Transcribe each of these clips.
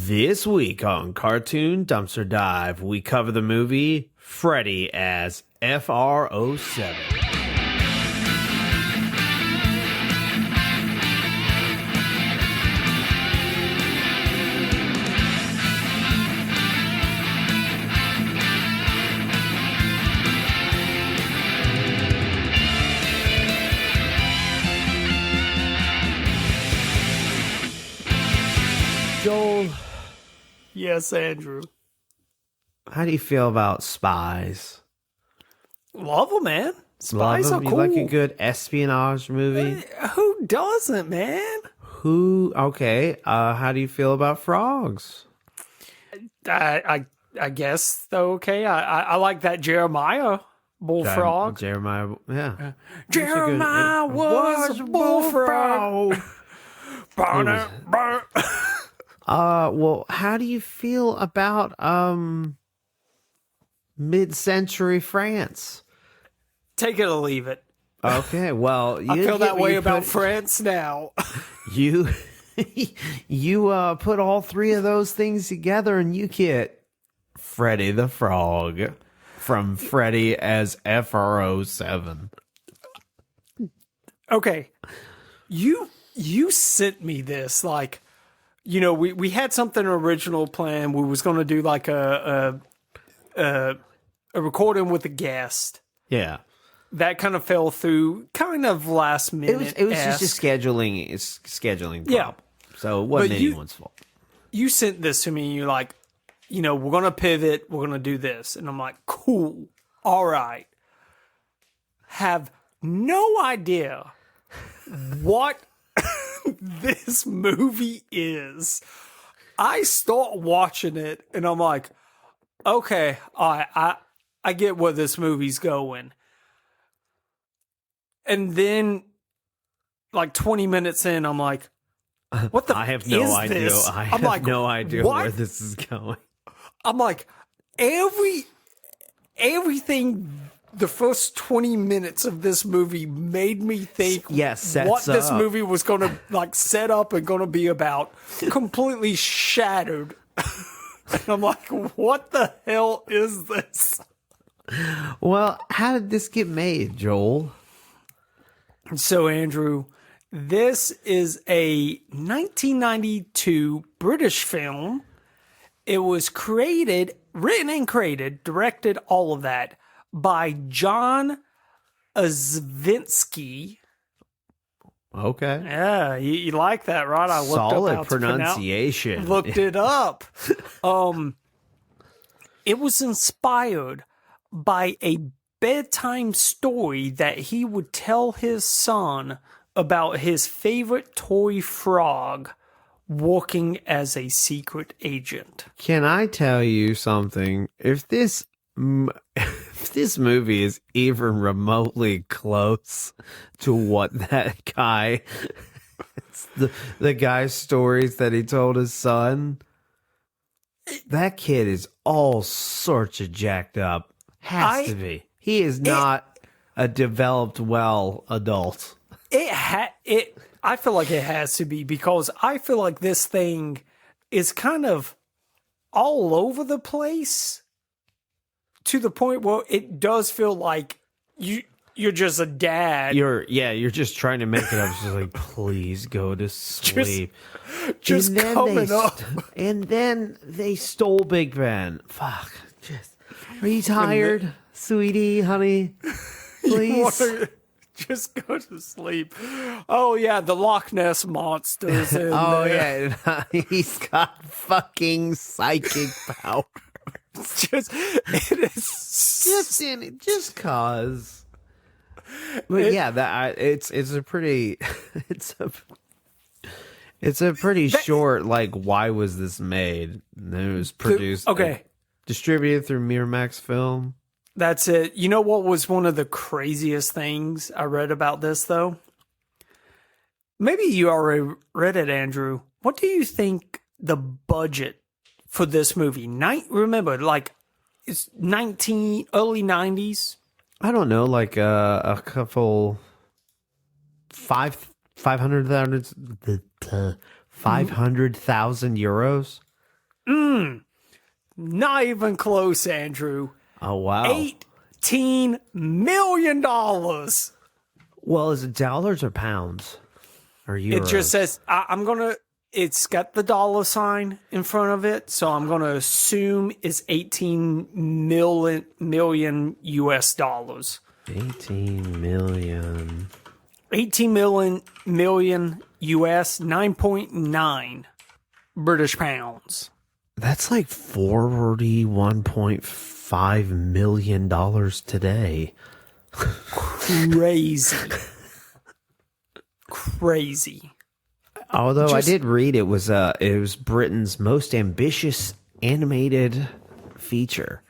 This week on Cartoon Dumpster Dive, we cover the movie Freddie as F.R.O.7. Joel, Yes, Andrew. how do you feel about spies? Love them, man. Love Spies 'em? are You cool. like a good espionage movie? Who doesn't, man? Okay, how do you feel about frogs? I guess though. Okay, I like that Jeremiah bullfrog. Jeremiah, yeah. Jeremiah was a bullfrog. Well, how do you feel about mid-century France? Take it or leave it. Okay, well, I feel that way about France now. You you put all three of those things together and you get Freddie the Frog from Freddie as F.R.O.7. Okay, you sent me this like, we had something original planned. We was going to do like a recording with a guest. Yeah. That kind of fell through kind of last minute. It was just a scheduling problem. Yeah. So it wasn't But you- anyone's fault. You sent this to me and you're like, we're going to pivot. We're going to do this. And I'm like, cool. All right. Have no idea what this movie is. I start watching it and I'm like, okay, all right, I get where this movie's going. And then, like 20 minutes in, I'm like, what the I have f- no is idea. this? I I'm have like, no idea what? where this is going. I'm like, everything, the first 20 minutes of this movie made me think sets what this up. movie was going to like set up and going to be about. Completely shattered. And I'm like, what the hell is this? Well, how did this get made, Joel? So, Andrew, this is a 1992 British film. It was written and created, directed, all of that, by John Azvinsky. Okay. Yeah, you like that, right? I looked Solid up how to pronunciation. Looked it up. It was inspired by a bedtime story that he would tell his son about his favorite toy frog working as a secret agent. Can I tell you something? If this movie is even remotely close to what that guy, the guy's stories that he told his son, that kid is all sorts of jacked up. Has to be. He is not a developed well adult. I feel like it has to be because I feel like this thing is kind of all over the place to the point where it does feel like you're just a dad. You're just trying to make it up. Just like, please go to sleep. Just And then coming up. And then they stole Big Ben. Fuck. Are you tired, sweetie, honey? You Please. wanna just go to sleep. Oh yeah, the Loch Ness monsters. In Oh there. yeah, he's got fucking psychic power. It is Just cause. But it's a pretty it's a pretty short like why was this made? And it was produced distributed through Miramax Film. That's it. You know what was one of the craziest things I read about this, though? Maybe you already read it, Andrew. What do you think the budget for this movie? Remember, like, it's early 90s. I don't know, like a couple 500,000 euros. Not even close, Andrew. Oh, wow. $18 million. Well, is it dollars or pounds? Or euros? It just says, it's got the dollar sign in front of it, so I'm going to assume it's 18 million US dollars. 18 million. 18 million US, 9.9 British pounds. That's like $41.5 million today. Crazy. Crazy. Although I did read it was Britain's most ambitious animated feature.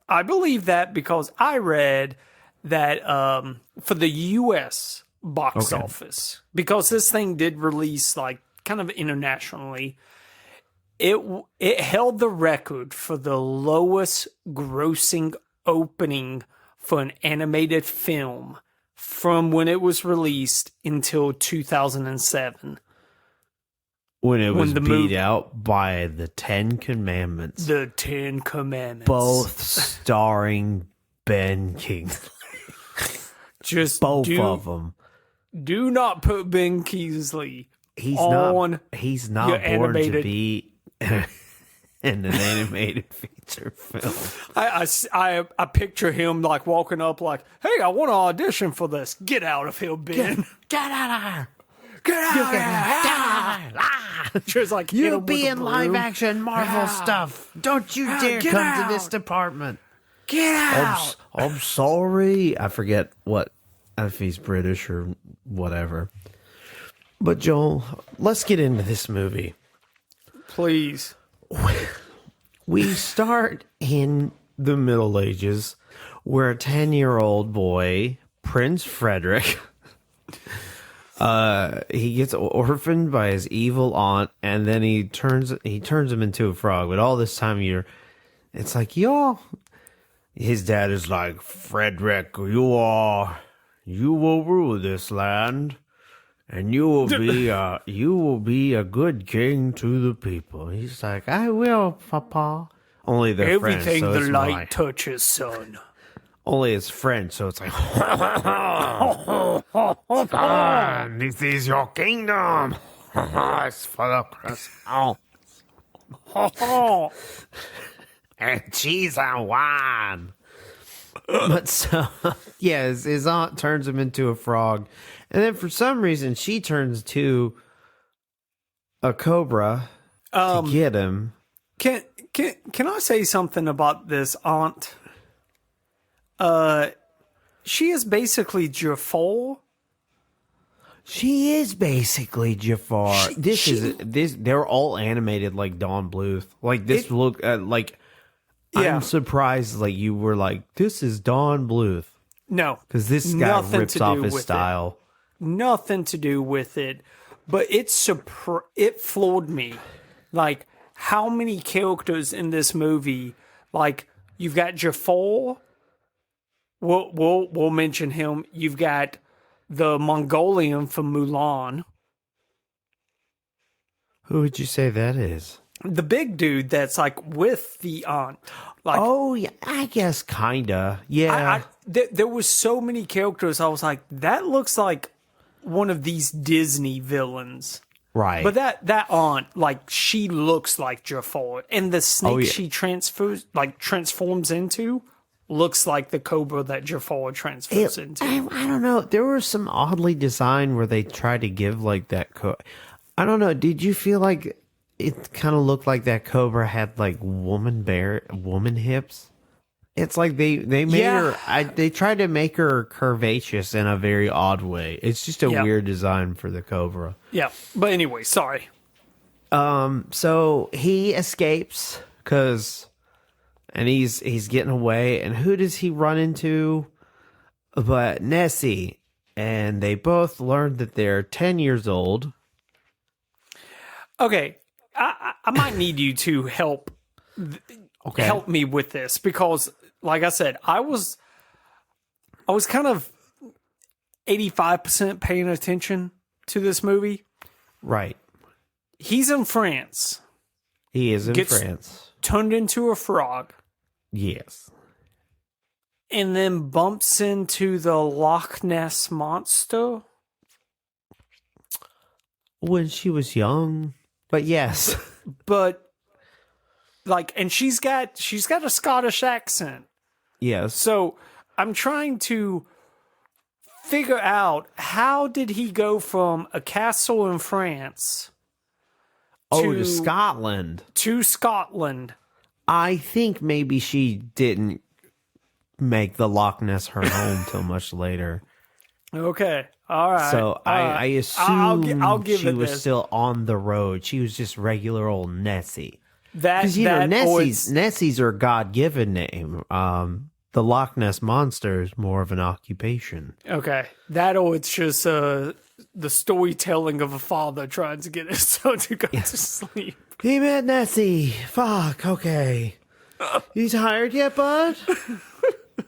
I believe that because I read that for the US box office, because this thing did release like kind of internationally, it held the record for the lowest grossing opening for an animated film from when it was released until 2007. When it was beat out by the Ten Commandments. The Ten Commandments. Both starring Ben Kingsley. Just both of them. Do not put Ben Kingsley He's on not born animated. to be in an animated feature film. I picture him like walking up like, hey, I want to audition for this. Get out of here, Ben. Get out of here. Get out of here. Just like You'll be in live action Marvel stuff. Don't you dare come to this department. Get out. I'm sorry. I forget if he's British or whatever. But Joel, let's get into this movie. Please. We start in the Middle Ages where a 10-year-old boy, Prince Frederick, he gets orphaned by his evil aunt, and then he turns him into a frog. But all this time it's like, his dad is like, Frederick, you will rule this land, and you will be a good king to the people. He's like, I will, Papa. Only they're French, everything so the it's light touches, son. Only it's French, so it's like, this is your kingdom. It's full of croissants. And cheese and wine. But so, his aunt turns him into a frog. And then for some reason, she turns to a cobra to get him. Can I say something about this aunt? She is basically Jafar. She is basically Jafar. They're all animated like Don Bluth. Like this I'm surprised like you were like, this is Don Bluth. No. Because this guy rips off his style. Nothing to do with it. But it floored me. Like, how many characters in this movie, like, you've got Jafar. We'll mention him. You've got the Mongolian from Mulan. Who would you say that is? The big dude that's like with the aunt. Like, oh yeah, I guess kinda. Yeah. There was so many characters. I was like, that looks like one of these Disney villains. Right. But that aunt, like, she looks like Jafar, and the snake she transforms into looks like the cobra that Jafar transfers into. I don't know. There was some oddly design where they tried to give like that. I don't know. Did you feel like it kind of looked like that cobra had like woman hips? It's like they made her. They tried to make her curvaceous in a very odd way. It's just a weird design for the cobra. Yeah, but anyway, sorry. So he escapes and he's getting away. And who does he run into? But Nessie. And they both learned that they're 10 years old. Okay, I might need you to help me with this because, like I said, I was kind of 85% paying attention to this movie. Right. He's in France. He is in Gets- France. turned into a frog, Yes. and then bumps into the Loch Ness monster. When she was young. But yes. But like, and she's got a Scottish accent. Yes. So I'm trying to figure out, how did he go from a castle in France to Scotland. To Scotland. I think maybe she didn't make the Loch Ness her home till much later. Okay. All right. So I assume I'll give she it was this. still on the road. She was just regular old Nessie. That, Because, Nessie's are God-given name. The Loch Ness Monster is more of an occupation. okay. That, or it's just the storytelling of a father trying to get his son to go to sleep. He met Nessie. Fuck, okay. You tired yet, bud?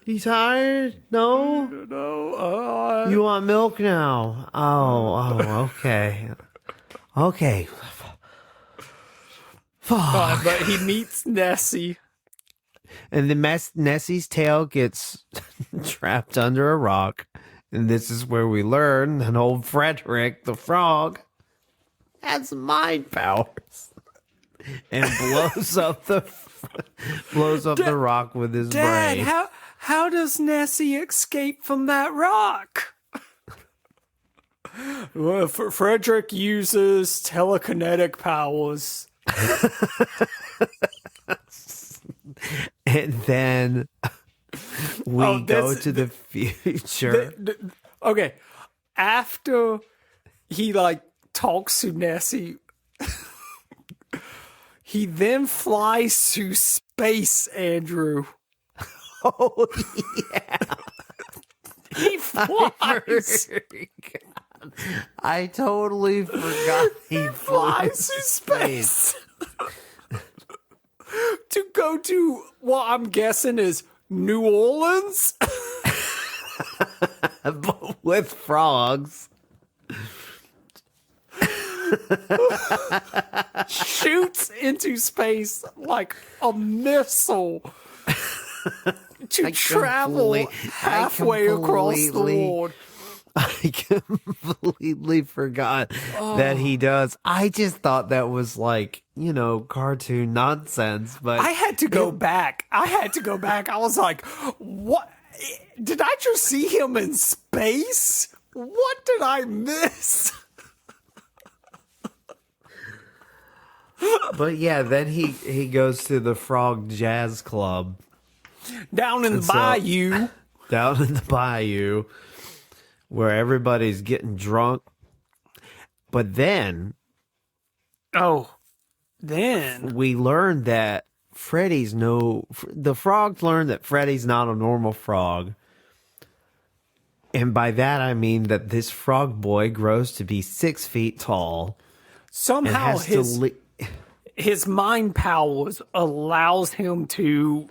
You tired? No? No. You want milk now? Oh, okay. Okay. Fuck. But he meets Nessie. And then Nessie's tail gets trapped under a rock. And this is where we learn that old Frederick the frog has mind powers. And blows up the rock with his Dad, brain. how does Nessie escape from that rock? Well, Frederick uses telekinetic powers. And then we go to the future. Okay, after he talks to Nessie, he then flies to space, Andrew. Oh, yeah. He flies. I totally forgot he flies to space. To go to what I'm guessing is New Orleans. But with frogs. Shoots into space like a missile to travel halfway across the world. I completely forgot that he does. I just thought that was cartoon nonsense. But I had to go back. I was like, what? Did I just see him in space? What did I miss? But yeah, then he goes to the Frog Jazz Club. Down in the bayou. Down in the bayou. Where everybody's getting drunk. But then... we learned that the frogs learned that Freddie's not a normal frog. And by that I mean that this frog boy grows to be 6 feet tall. Somehow his mind powers allows him to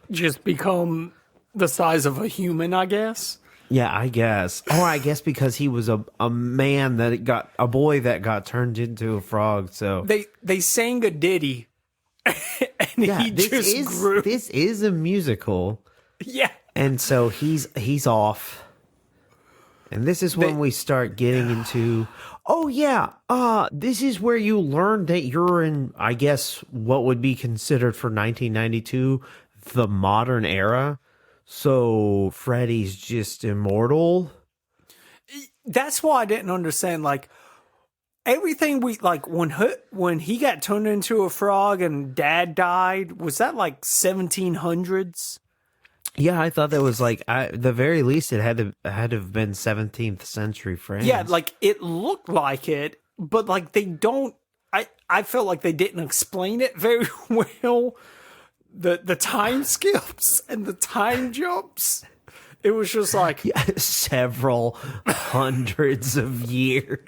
just become the size of a human, I guess. Yeah, I guess. Or I guess because he was a boy that got turned into a frog. So they sang a ditty, and he just grew. This is a musical. Yeah, and so he's off. And this is when we start getting into. Oh yeah, this is where you learn that you're in, I guess, what would be considered for 1992 the modern era. So Freddie's just immortal. That's why I didn't understand. Everything when he got turned into a frog and Dad died, was that 1700s? Yeah, I thought that was the very least it had to have been 17th century France. Yeah, it looked like it, but they don't. I felt like they didn't explain it very well. The time skips and the time jumps. It was just several hundreds of years.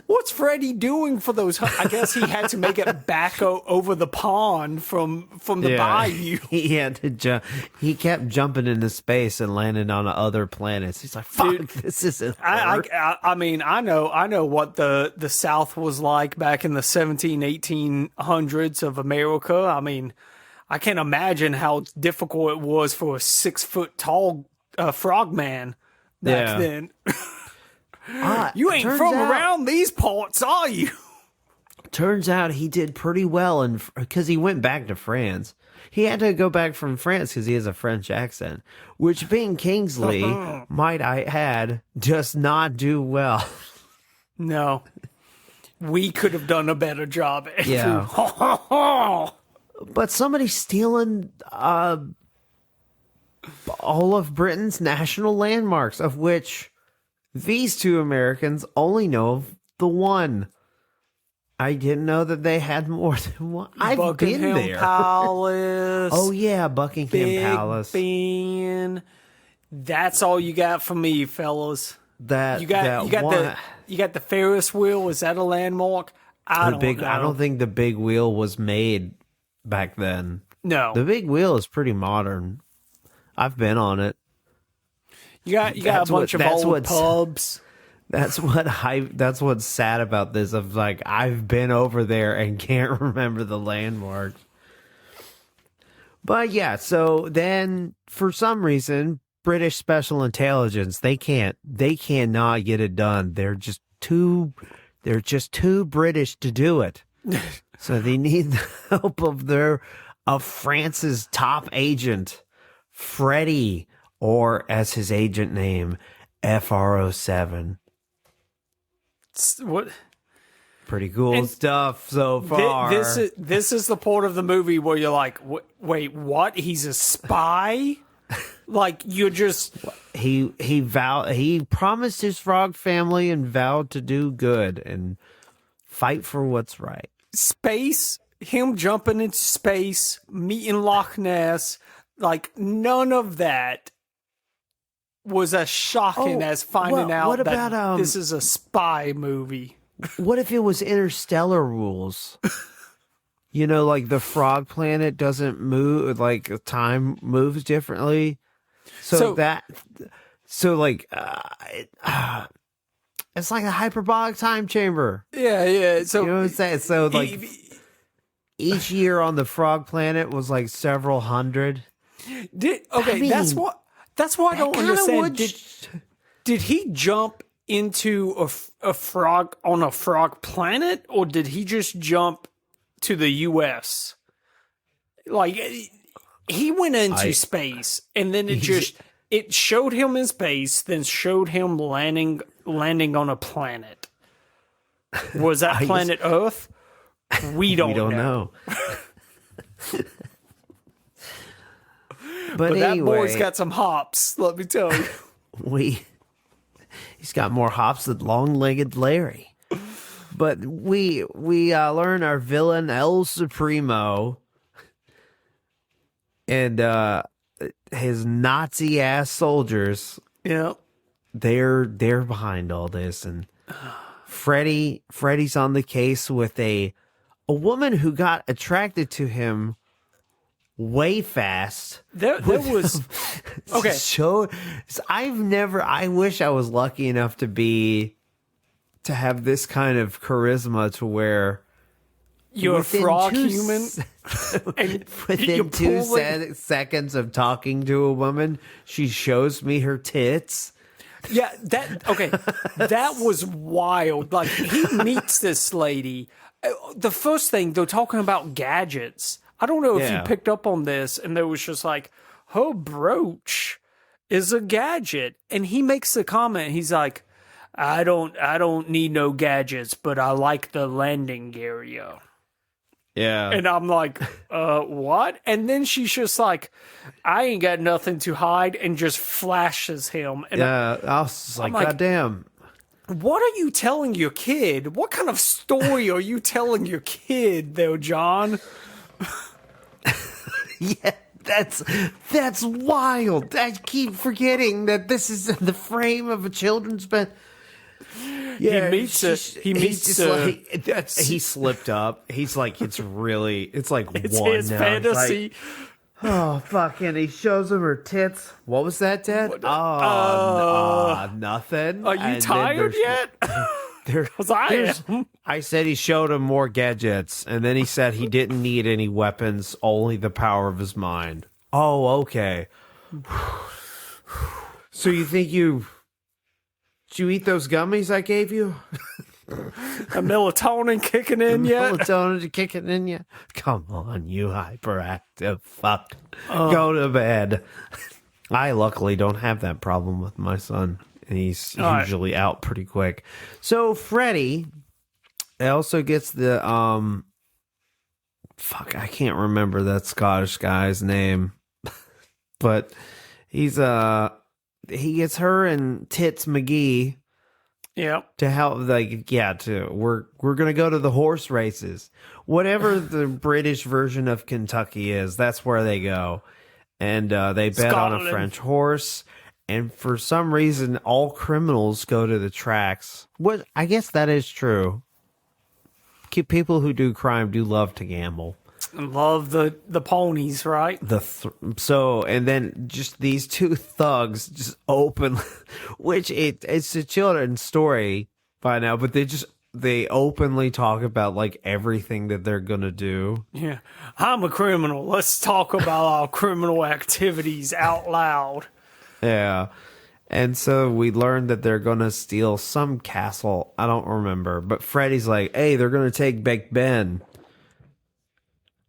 What's Freddie doing for those? I guess he had to make it back over the pond from the bayou. He had to jump. He kept jumping into space and landing on other planets. He's like, "Fuck, Dude, this isn't." I mean, I know what the South was like back in the 1800s of America. I mean, I can't imagine how difficult it was for a 6 foot tall frogman back then. You ain't from around these parts, are you? Turns out he did pretty well, and because he went back to France. He had to go back from France because he has a French accent, which being Kingsley, might I add, does not do well. No. We could have done a better job. Yeah. But somebody's stealing all of Britain's national landmarks, of which these two Americans only know of the one. I didn't know that they had more than one. I've been there. Palace. Oh yeah, Buckingham Big Palace. Ben. That's all you got for me, fellas. You got the Ferris wheel. Is that a landmark? I don't know. I don't think the big wheel was made back then. No, the big wheel is pretty modern. I've been on it. You got a bunch of old pubs. That's what's sad about this. Of like, I've been over there and can't remember the landmark. But yeah, so then for some reason, British special intelligence, they cannot get it done. They're just too British to do it. So they need the help of France's top agent, Freddie, or as his agent name, F.R.O.7. What? Pretty cool stuff so far. This is the part of the movie where you're like, wait, what? He's a spy? Like, you're just... He promised his frog family and vowed to do good and fight for what's right. Space, him jumping into space, meeting Loch Ness, like, none of that was as shocking as finding out that this is a spy movie. What if it was interstellar rules? You know, like the frog planet doesn't move, like time moves differently. It's like it's like a hyperbolic time chamber. Yeah. So you know what I'm saying? So like each year on the frog planet was like several hundred. That's why I don't understand. Did he jump into a frog on a frog planet, or did he just jump to the U.S.? Like, he went into space, and then it showed him in space, then showed him landing on a planet. Was that planet Earth? We don't know. But anyway, that boy's got some hops, let me tell you. He's got more hops than long-legged Larry. But we learn our villain El Supremo and his Nazi-ass soldiers. Yeah, they're behind all this, and Freddie's on the case with a woman who got attracted to him way fast. There was okay. So I wish I was lucky enough to have this kind of charisma to where you're a frog human. And within 2 seconds of talking to a woman, she shows me her tits. Yeah, that was wild. Like, he meets this lady. The first thing, they're talking about gadgets. I don't know if you picked up on this, and there was just like, her brooch is a gadget. And he makes the comment, he's like, I don't need no gadgets, but I like the landing area. Yeah. And I'm like, what? And then she's just like, I ain't got nothing to hide, and just flashes him. And I was like, God damn. What are you telling your kid? What kind of story are you telling your kid, though, John? Yeah, that's wild. I keep forgetting that this is in the frame of a children's book. Yeah, he meets he's just like he slipped up. He's like it's like it's one his now. fantasy. Like, oh fuck! And he shows him her tits. What was that, Dad? Nothing. Are you tired yet? Because I am. I said he showed him more gadgets, and then he said he didn't need any weapons, only the power of his mind. Oh, okay. So you think did you eat those gummies I gave you? A melatonin kicking in yet? Melatonin kicking in yet? Come on, you hyperactive fuck. Go to bed. I luckily don't have that problem with my son. He's usually out pretty quick. So Freddie also gets the fuck, I can't remember that Scottish guy's name. But he gets her and Tits McGee to help we're gonna go to the horse races. Whatever the British version of Kentucky is, that's where they go. And they bet on a French horse. And for some reason, all criminals go to the tracks. What I guess that is true. People who do crime do love to gamble. Love the ponies, right? And then just these two thugs just open, which it's a children's story by now, but they openly talk about like everything that they're gonna do. Yeah, I'm a criminal. Let's talk about our criminal activities out loud. Yeah. And so we learned that they're going to steal some castle. I don't remember. But Freddie's like, hey, they're going to take Big Ben.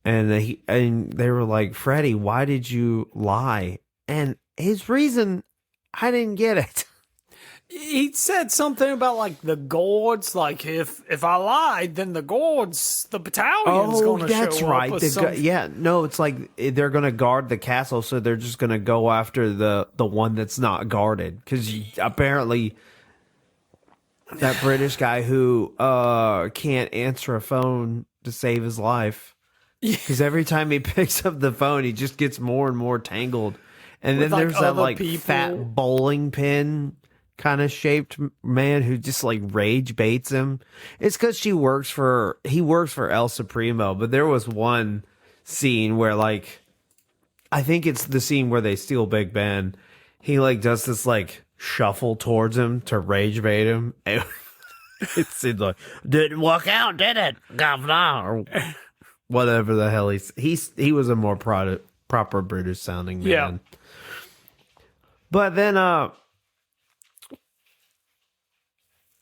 And they were like, Freddie, why did you lie? And his reason, I didn't get it. He said something about like the guards. Like if I lied, then the guards, the battalion's going to show up. Oh, that's right. It's like they're going to guard the castle, so they're just going to go after the one that's not guarded. Because apparently, that British guy who can't answer a phone to save his life. Because every time he picks up the phone, he just gets more and more tangled. And then there's that like fat bowling pin kind of shaped man who just like rage baits him. It's because he works for El Supremo, but there was one scene where like I think it's the scene where they steal Big Ben. He like does this like shuffle towards him to rage bait him. It seemed like didn't work out, did it, governor? Or whatever the hell he was a more proper British sounding man. Yeah. But then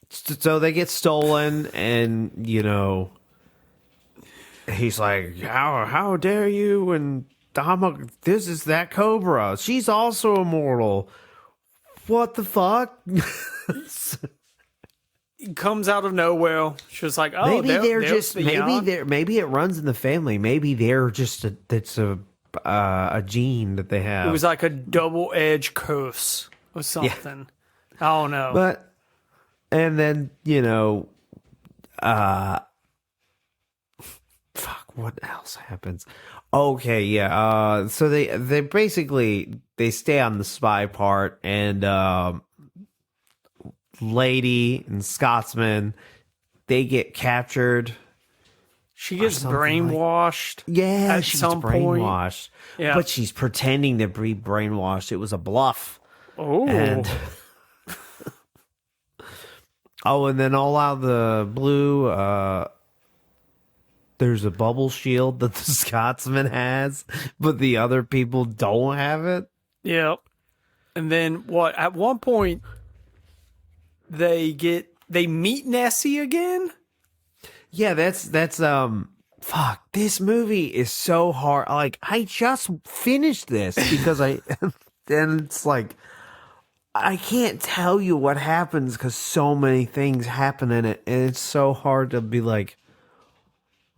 so they get stolen, and you know, he's like, "How dare you?" And this is that Cobra. She's also immortal. What the fuck? It comes out of nowhere. She was like, "Oh, maybe maybe it runs in the family. Maybe they're just it's a gene that they have." It was like a double-edged curse or something. Yeah. I don't know, And then, you know, fuck, what else happens? Okay, yeah. So they basically they stay on the spy part, and Lady and Scotsman, they get captured. She gets brainwashed. She's brainwashed. Yeah, but she's pretending to be brainwashed. It was a bluff. Oh. And and then all out of the blue, there's a bubble shield that the Scotsman has, but the other people don't have it. Yep. And then at one point they meet Nessie again? Yeah, that's fuck. This movie is so hard. Like, I just finished this because then it's like I can't tell you what happens because so many things happen in it, and it's so hard to be like,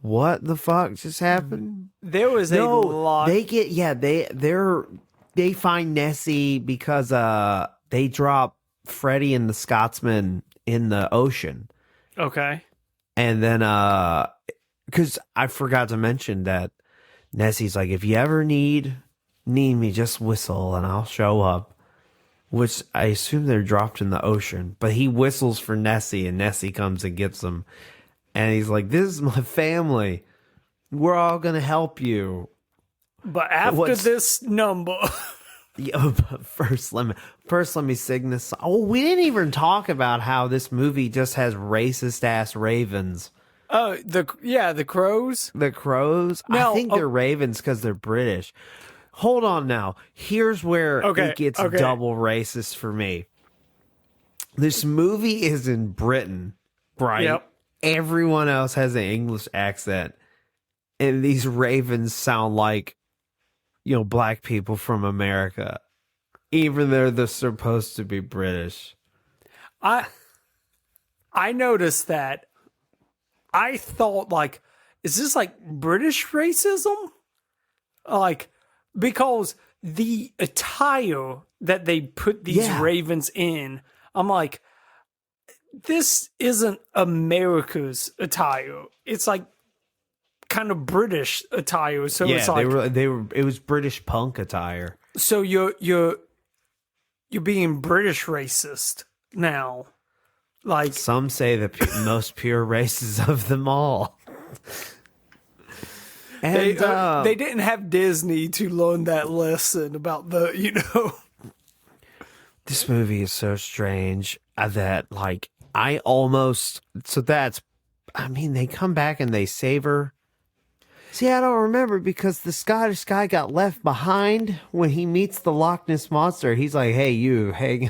what the fuck just happened? There was a lot. They find Nessie because they drop Freddie and the Scotsman in the ocean. Okay. And then because I forgot to mention that Nessie's like, if you ever need me, just whistle and I'll show up. which I assume they're dropped in the ocean. But he whistles for Nessie, and Nessie comes and gets them. And he's like, "This is my family. We're all gonna help you." But after this number, Yeah, but first let me sing this. Oh, we didn't even talk about how this movie just has racist ass ravens. oh, the crows. The crows. No, I think they're ravens because they're British. Hold on now. Here's where it gets double racist for me. This movie is in Britain, right? Yep. Everyone else has an English accent, and these ravens sound like, black people from America, even though they're supposed to be British. I noticed that. I thought, like, is this like British racism? Like, because the attire that they put these ravens in, I'm like, this isn't America's attire. It's like kind of British attire. So it's like it was British punk attire. So you're being British racist now. Like, some say the most pure races of them all. And they didn't have Disney to learn that lesson about this movie is so strange that, like, they come back and they save her. See, I don't remember because the Scottish guy got left behind when he meets the Loch Ness Monster. He's like, "Hey, you hang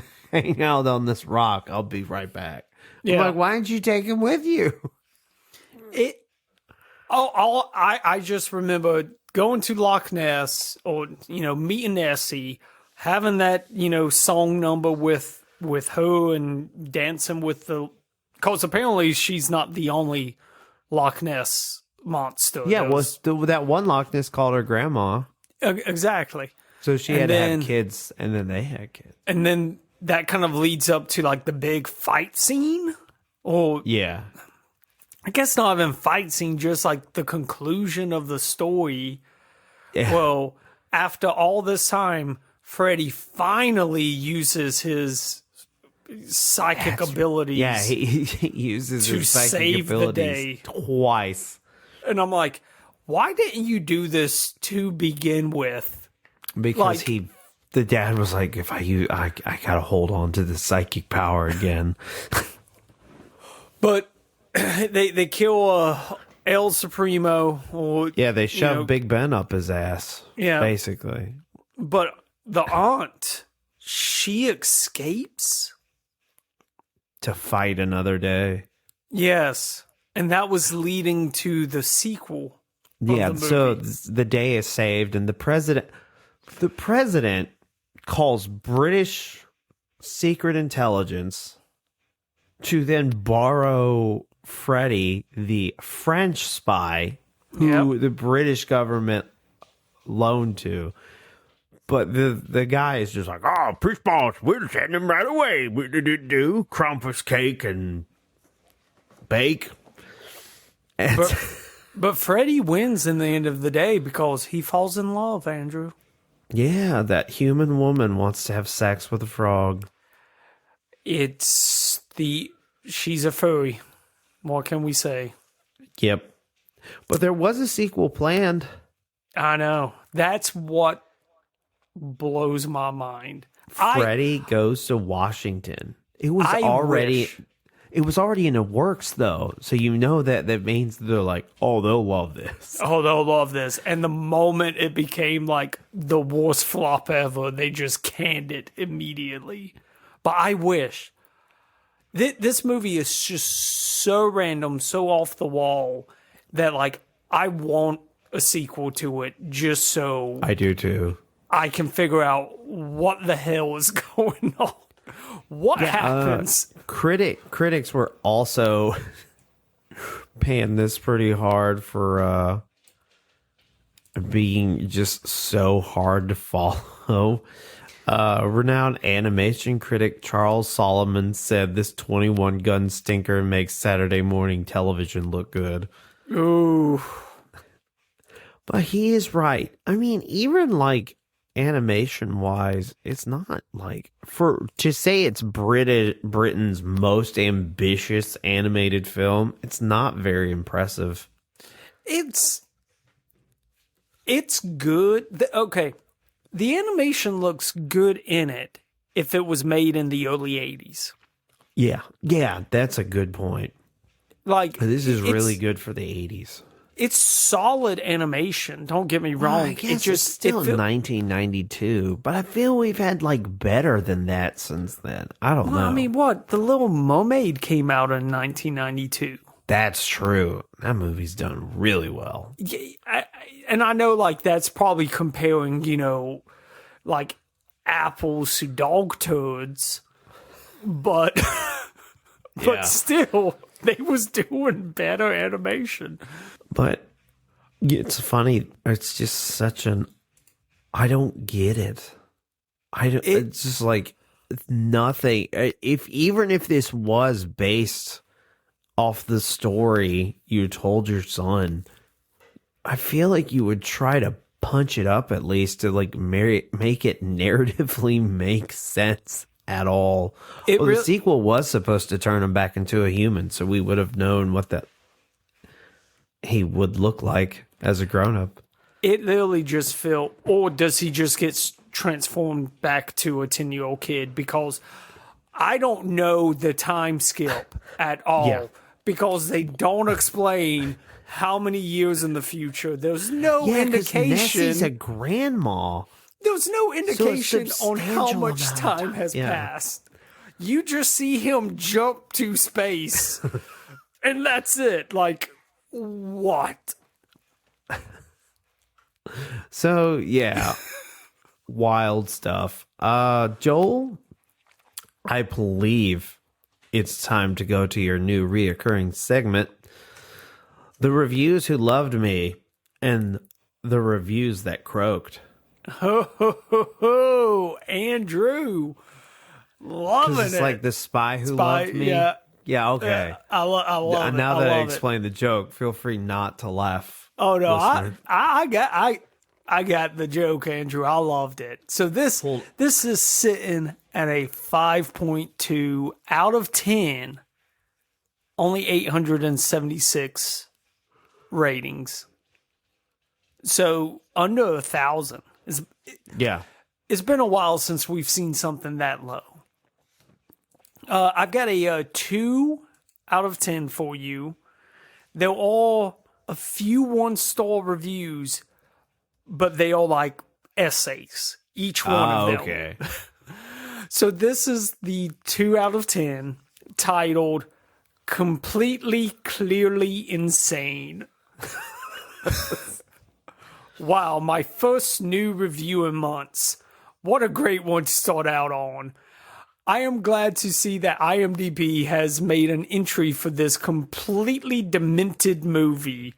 out on this rock. I'll be right back." Yeah. I'm like, why didn't you take him with you? I just remember going to Loch Ness or, meeting Nessie, having that, song number with her and dancing with because apparently she's not the only Loch Ness monster. Yeah, that one Loch Ness called her grandma. Exactly. So she had to have kids, and then they had kids. And then that kind of leads up to, like, the big fight scene? Or yeah. I guess not even fight scene, just like the conclusion of the story. Yeah. Well, after all this time, Freddie finally uses his psychic abilities. Yeah, he uses his psychic save abilities the day twice. And I'm like, why didn't you do this to begin with? Because the dad was like, if I gotta hold on to the psychic power again. But they kill El Supremo, or they shove Big Ben up his ass. Yeah, basically. But the aunt, she escapes to fight another day. Yes, and that was leading to the sequel. Yeah, so the day is saved, and the president calls British secret intelligence to then borrow Freddie, the French spy, who the British government loaned to. But the guy is just like, "Oh, peace boss, we'll send him right away. We do crumpus cake and bake." But Freddie wins in the end of the day because he falls in love, Andrew. Yeah, that human woman wants to have sex with a frog. She's a furry. What can we say? Yep. But there was a sequel planned. I know. That's what blows my mind. Freddie goes to Washington. It was already in the works, though. So that means they're like, oh, they'll love this. Oh, they'll love this. And the moment it became like the worst flop ever, they just canned it immediately. But I wish. This movie is just so random, so off the wall, that, like, I want a sequel to it just so... I do, too. I can figure out what the hell is going on. What happens? Critics were also paying this pretty hard for being just so hard to follow. Renowned animation critic Charles Solomon said this 21-gun stinker makes Saturday morning television look good. Ooh. But he is right. I mean, even like animation wise, it's not like for to say it's Britain's most ambitious animated film. It's not very impressive. It's good. Okay, the animation looks good in it if it was made in the early 80s. Yeah, that's a good point. Like, This is really good for the 80s. It's solid animation. Don't get me wrong. Well, I guess it's still 1992, but I feel we've had like better than that since then. I don't know. I mean, what? The Little Mermaid came out in 1992. That's true. That movie's done really well. Yeah, and I know, like, that's probably comparing, like apples to dog turds, but still, they was doing better animation. But it's funny. It's just such I don't get it. It's just like nothing. Even if this was based off the story you told your son, I feel like you would try to punch it up at least to like make it narratively make sense at all. The sequel was supposed to turn him back into a human, so we would have known what he would look like as a grown-up. It literally just felt, or does he just get transformed back to a 10-year-old kid? Because I don't know the time skip at all, because they don't explain how many years in the future. There's no indication. Nessie's a grandma. There's no indication on how much time has passed. You just see him jump to space, and that's it. Like, what? So, yeah. Wild stuff. Joel, I believe it's time to go to your new reoccurring segment, The Reviews Who Loved Me and the Reviews That Croaked. Ho, ho, ho, ho. Andrew. Loving it's it. Like The Spy Who Loved Me. Yeah, okay. I love it. Now that I explained the joke, feel free not to laugh. Oh no, I got the joke, Andrew. I loved it. So this is sitting at a 5.2 out of 10. Only 876 ratings. So under 1,000. It's been a while since we've seen something that low. I've got a 2 out of 10 for you. They're all a few 1-star reviews, but they are like essays, each one of them. Okay. So this is the 2 out of 10, titled Completely Clearly Insane. Wow, my first new review in months. What a great one to start out on. I am glad to see that IMDb has made an entry for this completely demented movie.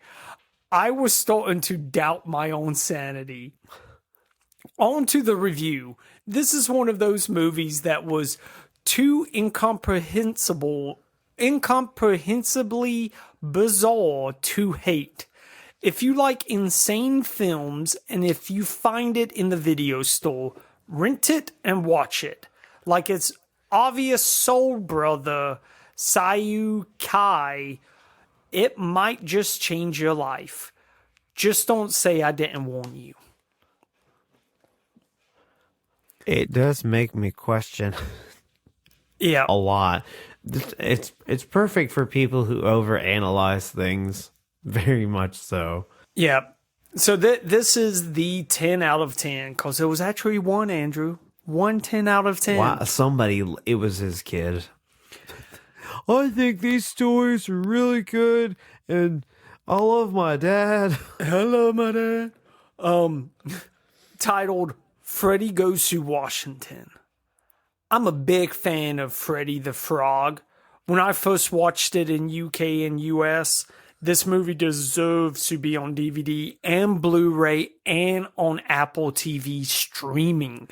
I was starting to doubt my own sanity. On to the review. This is one of those movies that was too incomprehensibly bizarre to hate. If you like insane films, and if you find it in the video store, rent it and watch it. Like its obvious soul brother, Sayu Kai, it might just change your life. Just don't say I didn't warn you. It does make me question a lot. It's perfect for people who overanalyze things, very much so. Yeah. So this is the 10 out of 10, because there was actually one, Andrew. 10 out of 10. Wow, it was his kid. I think these stories are really good, and I love my dad. I love my dad. Titled Freddie Goes to Washington. I'm a big fan of Freddie the Frog. When I first watched it in UK and US, this movie deserves to be on DVD and Blu-ray and on Apple TV streaming.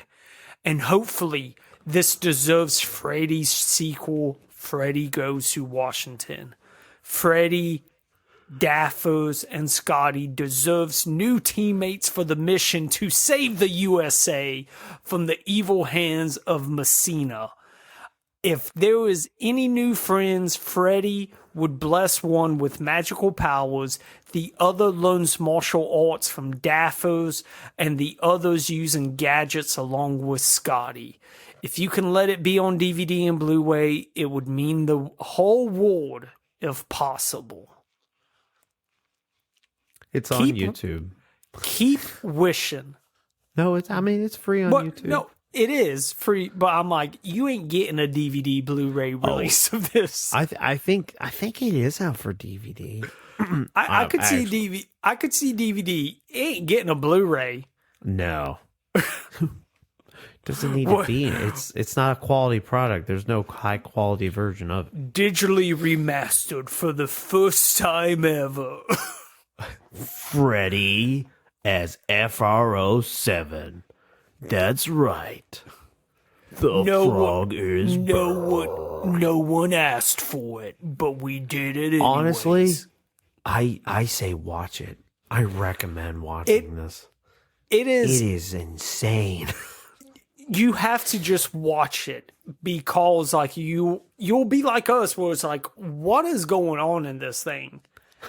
And hopefully, this deserves Freddie's sequel, Freddie Goes to Washington. Freddie Daphos and Scotty deserves new teammates for the mission to save the USA from the evil hands of Messina. If there was any new friends, Freddie would bless one with magical powers, the other learns martial arts from Daphos, and the others using gadgets along with Scotty. If you can let it be on DVD and Blu-ray, it would mean the whole world if possible. It's on YouTube. Keep wishing. No, it's free on YouTube. No, it is free, but I'm like, you ain't getting a DVD Blu-ray release of this. I think it is out for DVD. I could see DVD. I could see DVD. It ain't getting a Blu-ray. No. Doesn't need to be. It's not a quality product. There's no high quality version of it. Digitally remastered for the first time ever. Freddie as F.R.O.7. That's right. The frog is burned. No one asked for it, but we did it anyways. Honestly, I say watch it. I recommend watching this. It is insane. You have to just watch it because like you'll be like us where it's like, what is going on in this thing?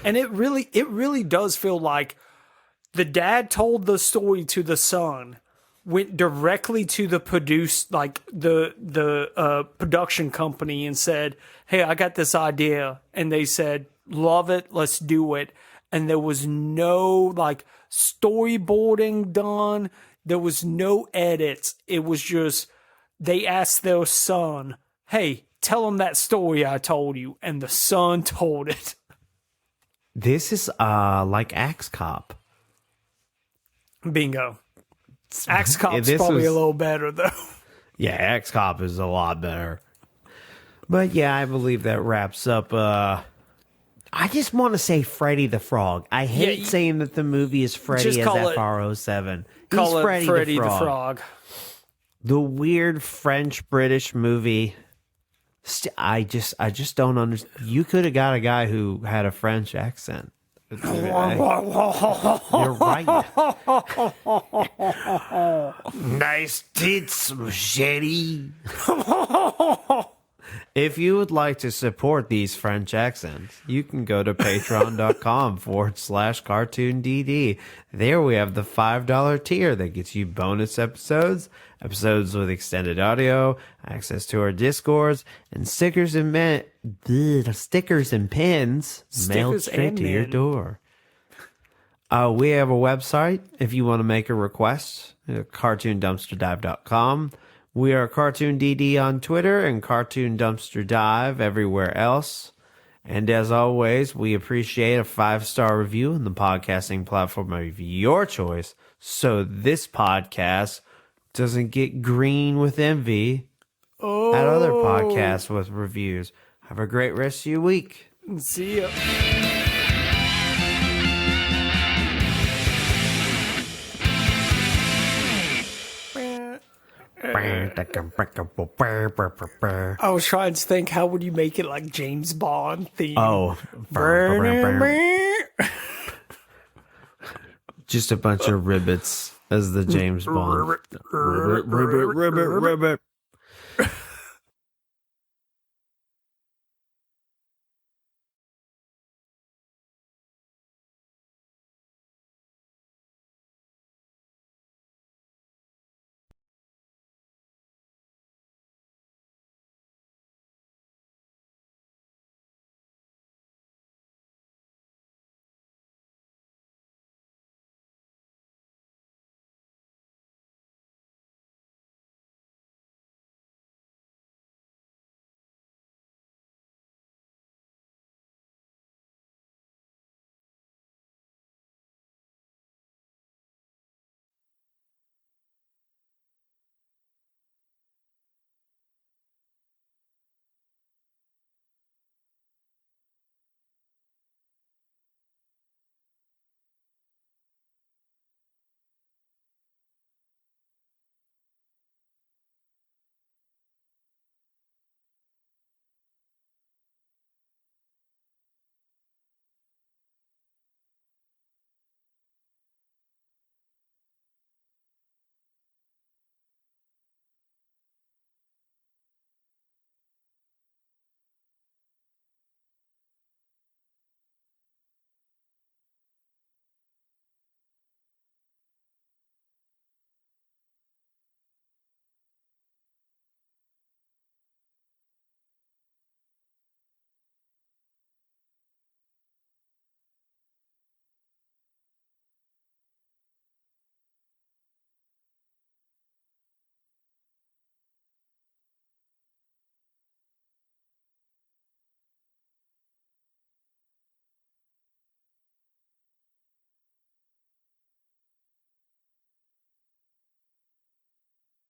And it really does feel like the dad told the story to the son, went directly to the production company and said, "Hey, I got this idea." And they said, "Love it, let's do it." And there was no like storyboarding done. There was no edits. It was just, they asked their son, "Hey, tell him that story I told you." And the son told it. This is like Axe Cop. Bingo. Axe Cop's probably a little better, though. Yeah, Axe Cop is a lot better. But yeah, I believe that wraps up. I just want to say Freddie the Frog. I hate saying that the movie is Freddie as F.R.O.7. Call it Freddie the Frog. The weird French-British movie. I just don't understand. You could have got a guy who had a French accent. You're right. Nice tits, machete. If you would like to support these French accents, you can go to patreon.com/cartoondd. There we have the $5 tier that gets you bonus episodes with extended audio, access to our Discords, and stickers and pins mailed straight to your door. We have a website if you want to make a request, cartoondumpsterdive.com. We are Cartoon DD on Twitter and Cartoon Dumpster Dive everywhere else. And as always, we appreciate a 5-star review on the podcasting platform of your choice, so this podcast doesn't get green with envy at other podcasts with reviews. Have a great rest of your week. See ya. I was trying to think, how would you make it like James Bond theme? Oh. Just a bunch of ribbits as the James Bond. Ribbit.